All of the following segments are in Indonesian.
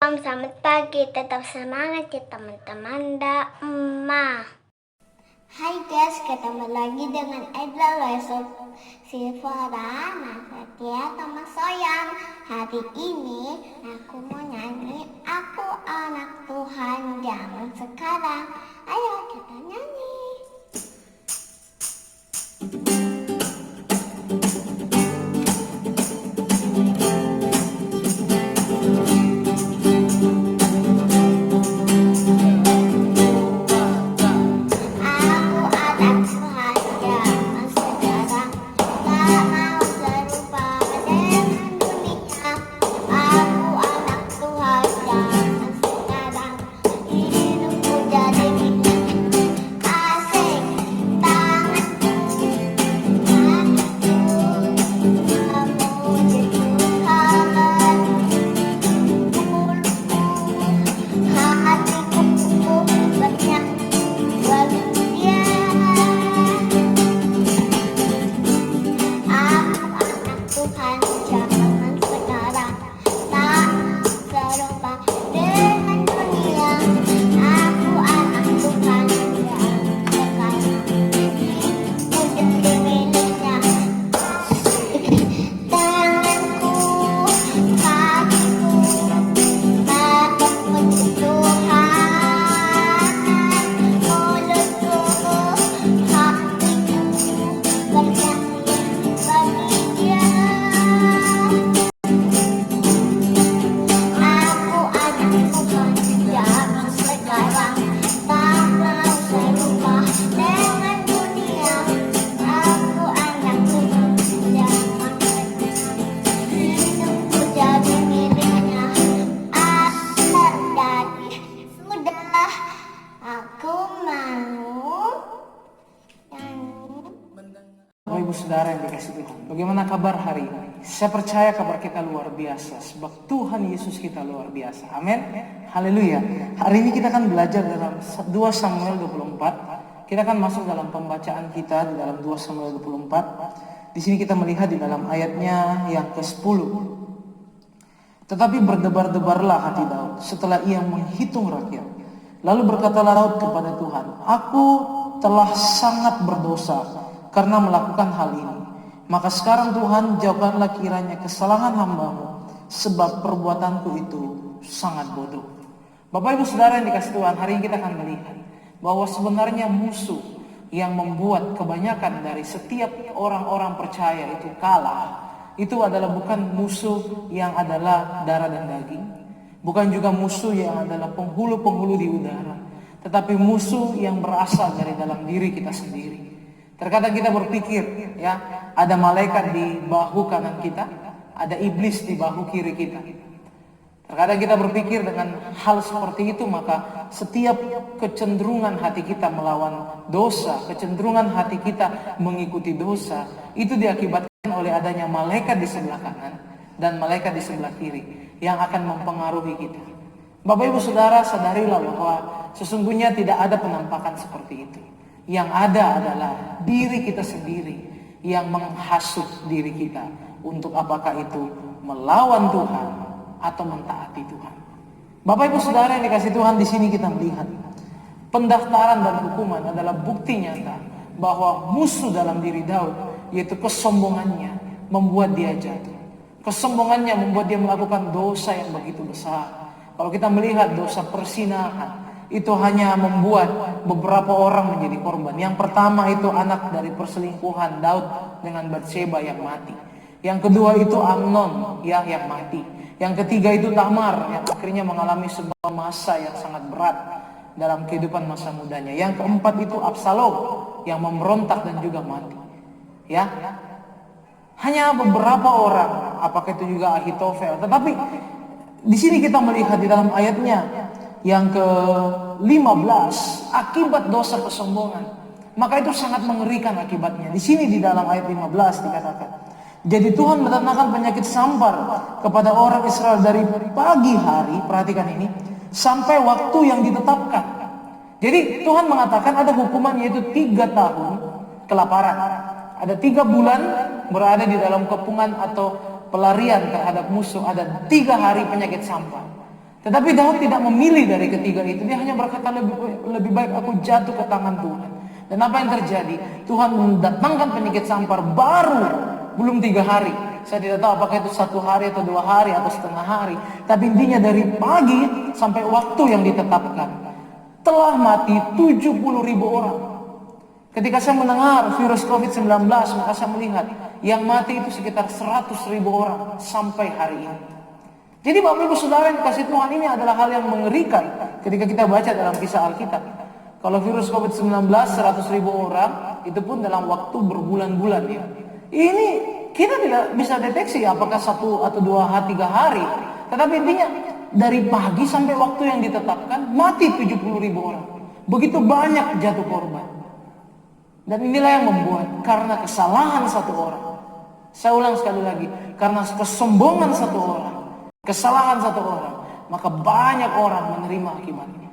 Selamat pagi, tetap semangat ya teman-teman dan emak. Hai guys, ketemu lagi dengan Edla Lesot Silvara Nasatya Thomas Soyang. Hari ini aku mau nyanyi Aku Anak Tuhan Zaman Sekarang. Ayo kita nyanyi. Bapak Ibu Saudara yang dikasih Tuhan, bagaimana kabar hari ini? Saya percaya kabar kita luar biasa, sebab Tuhan Yesus kita luar biasa. Amin. Haleluya. Hari ini kita akan belajar dalam 2 Samuel 24. Kita akan masuk dalam pembacaan kita di dalam 2 Samuel 24. Di sini kita melihat di dalam ayatnya yang ke-10. Tetapi berdebar-debarlah hati Daud setelah ia menghitung rakyat. Lalu berkatalah Daud kepada Tuhan, "Aku telah sangat berdosa karena melakukan hal ini. Maka sekarang Tuhan, jauhkanlah kiranya kesalahan hamba-Mu, sebab perbuatanku itu sangat bodoh." Bapak Ibu Saudara yang dikasih Tuhan, hari ini kita akan melihat bahwa sebenarnya musuh yang membuat kebanyakan dari setiap orang-orang percaya itu kalah, itu adalah bukan musuh yang adalah darah dan daging, bukan juga musuh yang adalah penghulu-penghulu di udara, tetapi musuh yang berasal dari dalam diri kita sendiri. Terkadang kita berpikir, ya, ada malaikat di bahu kanan kita, ada iblis di bahu kiri kita. Terkadang kita berpikir dengan hal seperti itu, maka setiap kecenderungan hati kita melawan dosa, kecenderungan hati kita mengikuti dosa, itu diakibatkan oleh adanya malaikat di sebelah kanan dan malaikat di sebelah kiri yang akan mempengaruhi kita. Bapak Ibu Saudara, sadarilah bahwa sesungguhnya tidak ada penampakan seperti itu. Yang ada adalah diri kita sendiri yang menghasut diri kita untuk apakah itu melawan Tuhan atau mentaati Tuhan. Bapak Ibu Saudara yang dikasih Tuhan, di sini kita melihat pendaftaran dan hukuman adalah bukti nyata bahwa musuh dalam diri Daud, yaitu kesombongannya, membuat dia jatuh. Kesombongannya membuat dia melakukan dosa yang begitu besar. Kalau kita melihat dosa persinahan, itu hanya membuat beberapa orang menjadi korban. Yang pertama itu anak dari perselingkuhan Daud dengan Batseba yang mati. Yang kedua itu Amnon yang mati. Yang ketiga itu Tamar yang akhirnya mengalami sebuah masa yang sangat berat dalam kehidupan masa mudanya. Yang keempat itu Absalom yang memberontak dan juga mati. Ya, hanya beberapa orang, apakah itu juga Ahitofel. Tetapi di sini kita melihat di dalam ayatnya yang ke-15, akibat dosa kesombongan, maka itu sangat mengerikan akibatnya. Di sini di dalam ayat 15 dikatakan, "Jadi Tuhan mendatangkan penyakit sampar kepada orang Israel dari pagi hari," perhatikan ini, "sampai waktu yang ditetapkan." Jadi Tuhan mengatakan ada hukuman, yaitu 3 tahun kelaparan. Ada 3 bulan berada di dalam kepungan atau pelarian terhadap musuh. Ada 3 hari penyakit sampar. Tetapi Daud tidak memilih dari ketiga itu. Dia hanya berkata, lebih baik aku jatuh ke tangan Tuhan. Dan apa yang terjadi? Tuhan mendatangkan penyakit sampar baru belum 3 hari. Saya tidak tahu apakah itu 1 hari atau 2 hari atau setengah hari. Tapi intinya dari pagi sampai waktu yang ditetapkan, telah mati 70.000 orang. Ketika saya mendengar virus COVID-19, maka saya melihat yang mati itu sekitar 100.000 orang sampai hari ini. Jadi Bapak Ibu Saudara yang dikasihi Tuhan, ini adalah hal yang mengerikan ketika kita baca dalam kisah Alkitab. Kalau virus COVID-19 100.000 orang, itu pun dalam waktu berbulan-bulan ya. Ini kita tidak bisa deteksi apakah 1 atau 2 hari, 3 hari. Tetapi intinya dari pagi sampai waktu yang ditetapkan mati 70.000 orang. Begitu banyak jatuh korban. Dan inilah yang membuat karena kesalahan satu orang. Saya ulang sekali lagi, karena kesombongan satu orang, kesalahan satu orang, maka banyak orang menerima akibatnya.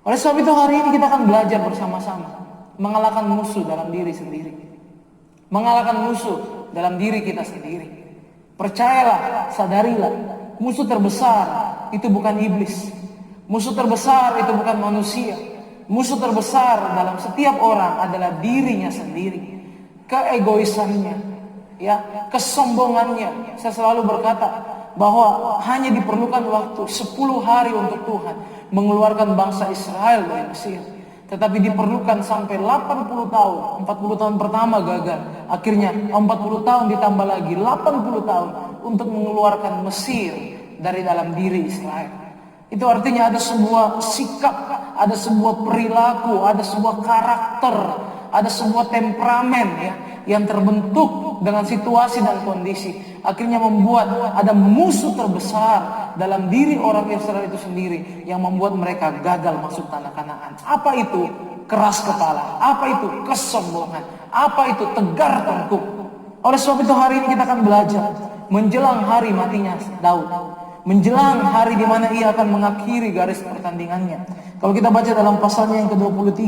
Oleh sebab itu hari ini kita akan belajar bersama-sama mengalahkan musuh dalam diri sendiri. Mengalahkan musuh dalam diri kita sendiri. Percayalah, sadarilah, musuh terbesar itu bukan iblis. Musuh terbesar itu bukan manusia. Musuh terbesar dalam setiap orang adalah dirinya sendiri. Keegoisannya, ya, kesombongannya. Saya selalu berkata bahwa hanya diperlukan waktu 10 hari untuk Tuhan mengeluarkan bangsa Israel dari Mesir. Tetapi diperlukan sampai 80 tahun. 40 tahun pertama gagal. Akhirnya 40 tahun ditambah lagi 80 tahun untuk mengeluarkan Mesir dari dalam diri Israel. Itu artinya ada sebuah sikap, ada sebuah perilaku, ada sebuah karakter, ada sebuah temperamen ya, yang terbentuk dengan situasi dan kondisi. Akhirnya membuat ada musuh terbesar dalam diri orang Israel itu sendiri yang membuat mereka gagal masuk tanah Kanaan. Apa itu? Keras kepala. Apa itu? Kesombongan. Apa itu? Tegar tengkuk. Oleh sebab itu hari ini kita akan belajar menjelang hari matinya Daud. Menjelang hari di mana ia akan mengakhiri garis pertandingannya. Kalau kita baca dalam pasalnya yang ke-23,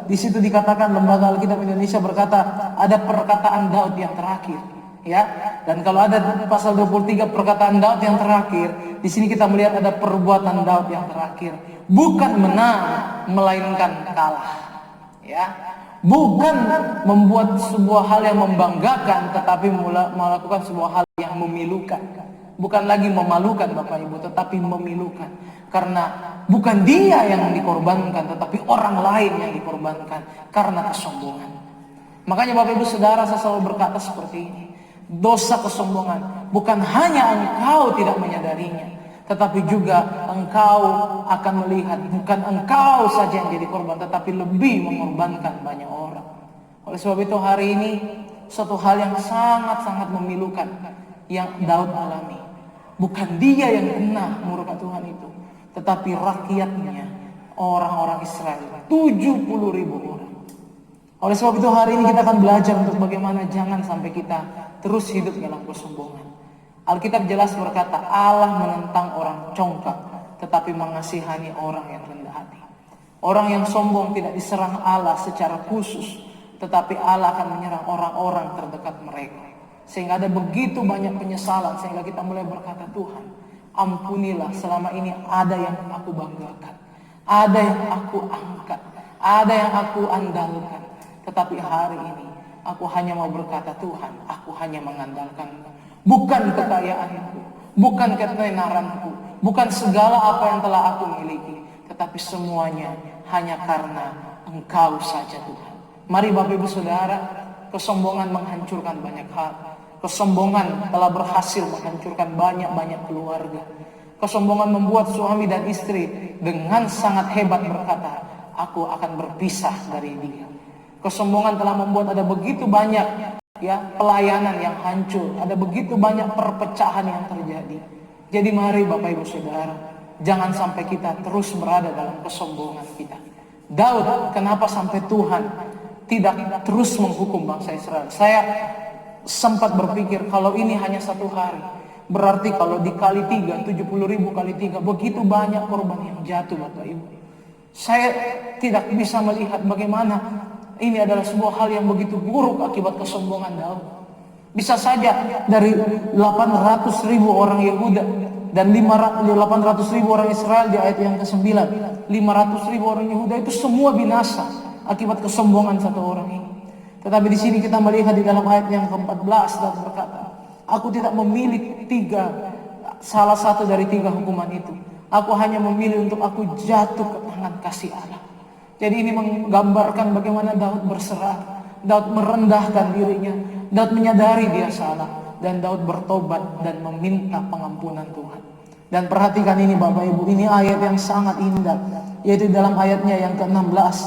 di situ dikatakan, Lembaga Alkitab Indonesia berkata ada perkataan Daud yang terakhir, ya. Dan kalau ada pasal 23 perkataan Daud yang terakhir, di sini kita melihat ada perbuatan Daud yang terakhir. Bukan menang, melainkan kalah, ya. Bukan membuat sebuah hal yang membanggakan, tetapi melakukan sebuah hal yang memilukan. Bukan lagi memalukan Bapak Ibu, tetapi memilukan. Karena bukan dia yang dikorbankan, tetapi orang lain yang dikorbankan karena kesombongan. Makanya Bapak Ibu Saudara, saya selalu berkata seperti ini. Dosa kesombongan bukan hanya engkau tidak menyadarinya, tetapi juga engkau akan melihat bukan engkau saja yang jadi korban, tetapi lebih mengorbankan banyak orang. Oleh sebab itu hari ini satu hal yang sangat-sangat memilukan yang Daud alami. Bukan dia yang kena murka Tuhan itu, tetapi rakyatnya, orang-orang Israel, 70.000 orang. Oleh sebab itu hari ini kita akan belajar untuk bagaimana jangan sampai kita terus hidup dalam kesombongan. Alkitab jelas berkata Allah menentang orang congkak, tetapi mengasihani orang yang rendah hati. Orang yang sombong tidak diserang Allah secara khusus, tetapi Allah akan menyerang orang-orang terdekat mereka. Sehingga ada begitu banyak penyesalan, sehingga kita mulai berkata, Tuhan, ampunilah, selama ini ada yang aku banggakan, ada yang aku angkat, ada yang aku andalkan. Tetapi hari ini aku hanya mau berkata, Tuhan, aku hanya mengandalkan bukan kekayaanku, bukan ketenaranku, bukan segala apa yang telah aku miliki, tetapi semuanya hanya karena Engkau saja Tuhan. Mari Bapak Ibu Saudara, kesombongan menghancurkan banyak hal. Kesombongan telah berhasil menghancurkan banyak-banyak keluarga. Kesombongan membuat suami dan istri dengan sangat hebat berkata, aku akan berpisah dari dia. Kesombongan telah membuat ada begitu banyak ya pelayanan yang hancur, ada begitu banyak perpecahan yang terjadi. Jadi mari Bapak Ibu Saudara, jangan sampai kita terus berada dalam kesombongan kita. Daud, kenapa sampai Tuhan tidak terus menghukum bangsa Israel? Saya sempat berpikir kalau ini hanya 1 hari, berarti kalau dikali 3, 70.000 kali 3, begitu banyak korban yang jatuh Bapak Ibu. Saya tidak bisa melihat bagaimana ini adalah sebuah hal yang begitu buruk akibat kesombongan Daud. Bisa saja dari 800.000 orang Yehuda Dan 800.000 orang Israel di ayat yang ke-9. 500.000 orang Yehuda itu semua binasa akibat kesombongan satu orang ini. Tetapi di sini kita melihat di dalam ayat yang ke-14 dan berkata, aku tidak memilih salah satu dari 3 hukuman itu. Aku hanya memilih untuk aku jatuh ke tangan kasih Allah. Jadi ini menggambarkan bagaimana Daud berserah, Daud merendahkan dirinya, Daud menyadari dia salah, dan Daud bertobat dan meminta pengampunan Tuhan. Dan perhatikan ini Bapak Ibu, ini ayat yang sangat indah, yaitu dalam ayatnya yang ke-16.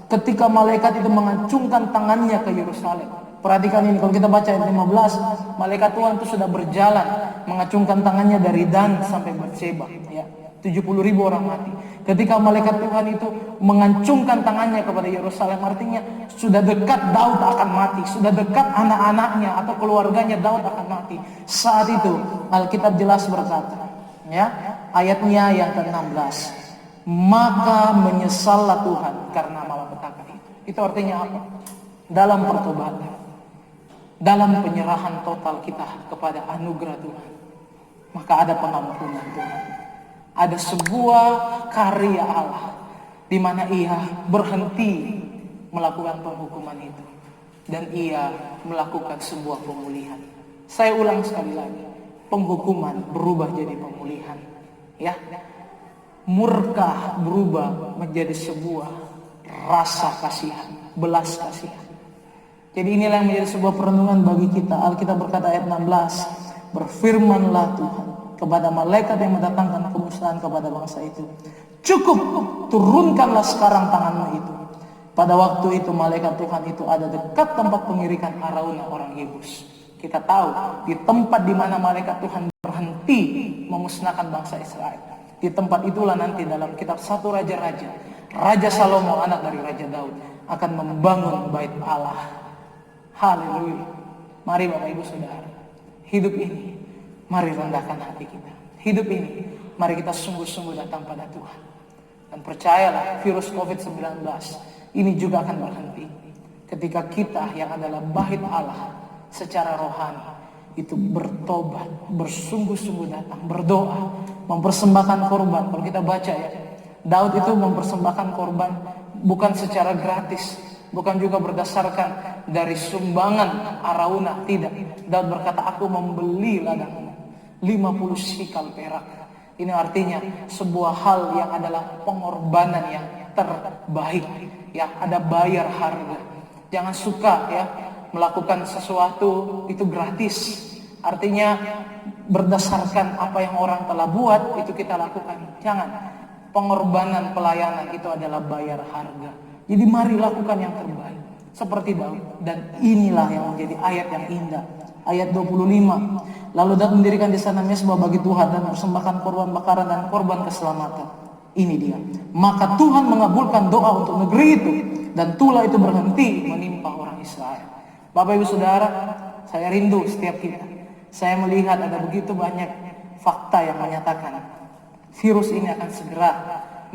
Ketika malaikat itu mengacungkan tangannya ke Yerusalem. Perhatikan ini, kalau kita baca ayat 15, malaikat Tuhan itu sudah berjalan mengacungkan tangannya dari Dan sampai Batseba, ya. 70.000 orang mati. Ketika malaikat Tuhan itu mengacungkan tangannya kepada Yerusalem, artinya sudah dekat Daud akan mati, sudah dekat anak-anaknya atau keluarganya Daud akan mati. Saat itu Alkitab jelas berkata, ya, ayatnya yang ke-16, maka menyesallah Tuhan karena malapetaka itu. Itu artinya apa? Dalam pertobatan, dalam penyerahan total kita kepada anugerah Tuhan, maka ada pengampunan Tuhan. Ada sebuah karya Allah di mana ia berhenti melakukan penghukuman itu dan ia melakukan sebuah pemulihan. Saya ulang sekali lagi, penghukuman berubah jadi pemulihan, ya. Murka berubah menjadi sebuah rasa kasihan, belas kasihan. Jadi inilah yang menjadi sebuah perenungan bagi kita. Alkitab berkata ayat 16, berfirmanlah Tuhan kepada malaikat yang mendatangkan kemusnahan kepada bangsa itu, cukup, turunkanlah sekarang tanganmu itu. Pada waktu itu malaikat Tuhan itu ada dekat tempat pengirikan Araunah orang Yebus. Kita tahu di tempat di mana malaikat Tuhan berhenti memusnahkan bangsa Israel. Di tempat itulah nanti dalam kitab 1 Raja-Raja, Raja Salomo anak dari Raja Daud akan membangun bait Allah. Haleluya. Mari Bapak Ibu Saudara, hidup ini mari rendahkan hati kita. Hidup ini mari kita sungguh-sungguh datang pada Tuhan. Dan percayalah, virus COVID-19 ini juga akan berhenti ketika kita yang adalah bait Allah secara rohani itu bertobat, bersungguh-sungguh datang, berdoa, mempersembahkan korban. Kalau kita baca ya, Daud itu mempersembahkan korban bukan secara gratis, bukan juga berdasarkan dari sumbangan Araunah, tidak. Daud berkata, aku membeli ladang 50 sikal perak. Ini artinya sebuah hal yang adalah pengorbanan yang terbaik, ya, ada bayar harga. Jangan suka ya melakukan sesuatu itu gratis. Artinya berdasarkan apa yang orang telah buat itu kita lakukan. Jangan. Pengorbanan pelayanan itu adalah bayar harga. Jadi mari lakukan yang terbaik seperti Daud. Dan inilah yang menjadi ayat yang indah. Ayat 25. Lalu Daud mendirikan di sana mezbah bagi Tuhan dan mempersembahkan korban bakaran dan korban keselamatan. Ini dia. Maka Tuhan mengabulkan doa untuk negeri itu dan tulah itu berhenti menimpa orang Israel. Bapak Ibu Saudara, saya rindu setiap kita. Saya melihat ada begitu banyak fakta yang menyatakan virus ini akan segera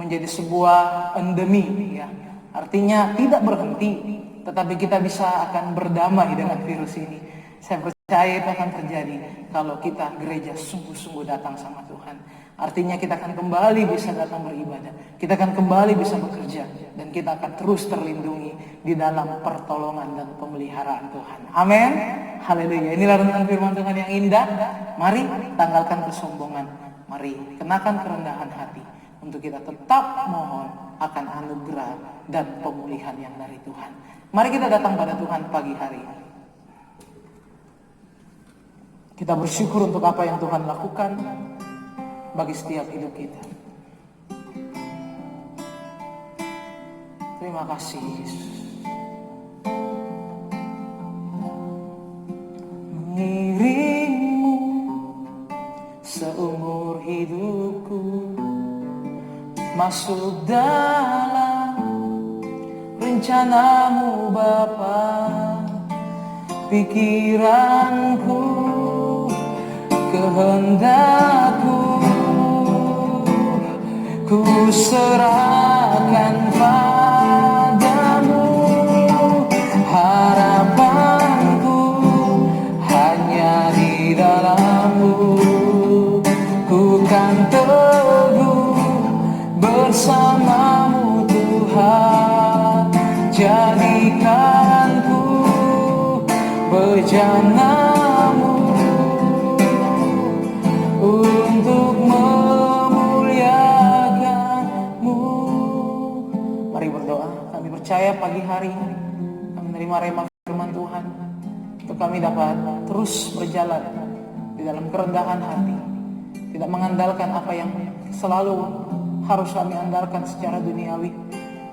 menjadi sebuah endemi, ya. Artinya tidak berhenti, tetapi kita bisa akan berdamai dengan virus ini. Saya percaya itu akan terjadi kalau kita gereja sungguh-sungguh datang sama Tuhan. Artinya kita akan kembali bisa datang beribadah. Kita akan kembali bisa bekerja. Dan kita akan terus terlindungi di dalam pertolongan dan pemeliharaan Tuhan. Amin. Haleluya. Inilah renungan firman Tuhan yang indah. Mari tanggalkan kesombongan. Mari kenakan kerendahan hati. Untuk kita tetap mohon akan anugerah dan pemulihan yang dari Tuhan. Mari kita datang pada Tuhan pagi hari ini. Kita bersyukur untuk apa yang Tuhan lakukan bagi setiap hidup kita. Terima kasih Yesus. Mengiringmu seumur hidupku, masuk dalam rencanamu Bapa. Pikiranku, kehendakku, ku serahkan padamu. Harapanku hanya di dalam-Mu. Ku rencanamu untuk memuliakanmu. Mari berdoa. Kami percaya pagi hari ini kami menerima rema firman Tuhan untuk kami dapat terus berjalan di dalam kerendahan hati, tidak mengandalkan apa yang selalu harus kami andalkan secara duniawi,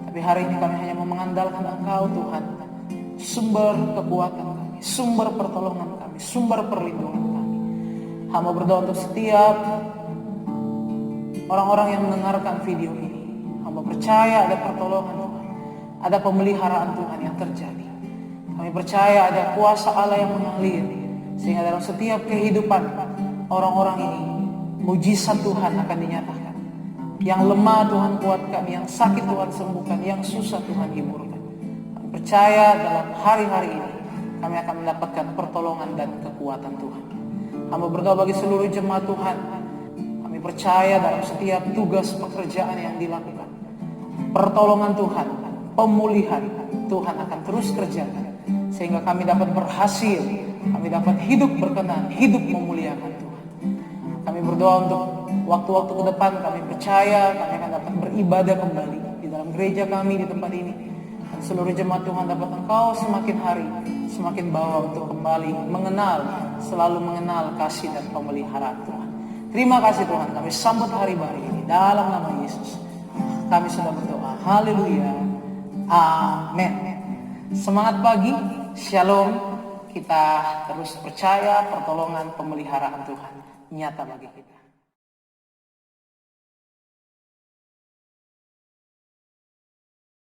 tapi hari ini kami hanya mau mengandalkan Engkau Tuhan, sumber kekuatan kami, sumber pertolongan kami, sumber perlindungan kami. Hamba berdoa untuk setiap orang-orang yang mendengarkan video ini. Hamba percaya ada pertolongan Tuhan, ada pemeliharaan Tuhan yang terjadi. Kami percaya ada kuasa Allah yang mengalir, sehingga dalam setiap kehidupan orang-orang ini mujizat Tuhan akan dinyatakan. Yang lemah Tuhan kuatkan, yang sakit Tuhan sembuhkan, yang susah Tuhan hiburkan. Kami percaya dalam hari-hari ini kami akan mendapatkan pertolongan dan kekuatan Tuhan. Hamba berdoa bagi seluruh jemaat Tuhan. Kami percaya dalam setiap tugas pekerjaan yang dilakukan, pertolongan Tuhan, pemulihan Tuhan akan terus kerjakan, sehingga kami dapat berhasil, kami dapat hidup berkenan, hidup memuliakan Tuhan. Kami berdoa untuk waktu-waktu ke depan. Kami percaya kami akan dapat beribadah kembali di dalam gereja kami di tempat ini, dan seluruh jemaat Tuhan dapat Engkau semakin hari semakin bawa untuk kembali mengenal, selalu mengenal kasih dan pemeliharaan Tuhan. Terima kasih Tuhan, kami sambut hari baru ini dalam nama Yesus. Kami sudah berdoa. Haleluya. Amin. Semangat pagi. Shalom. Kita terus percaya pertolongan pemeliharaan Tuhan nyata bagi kita.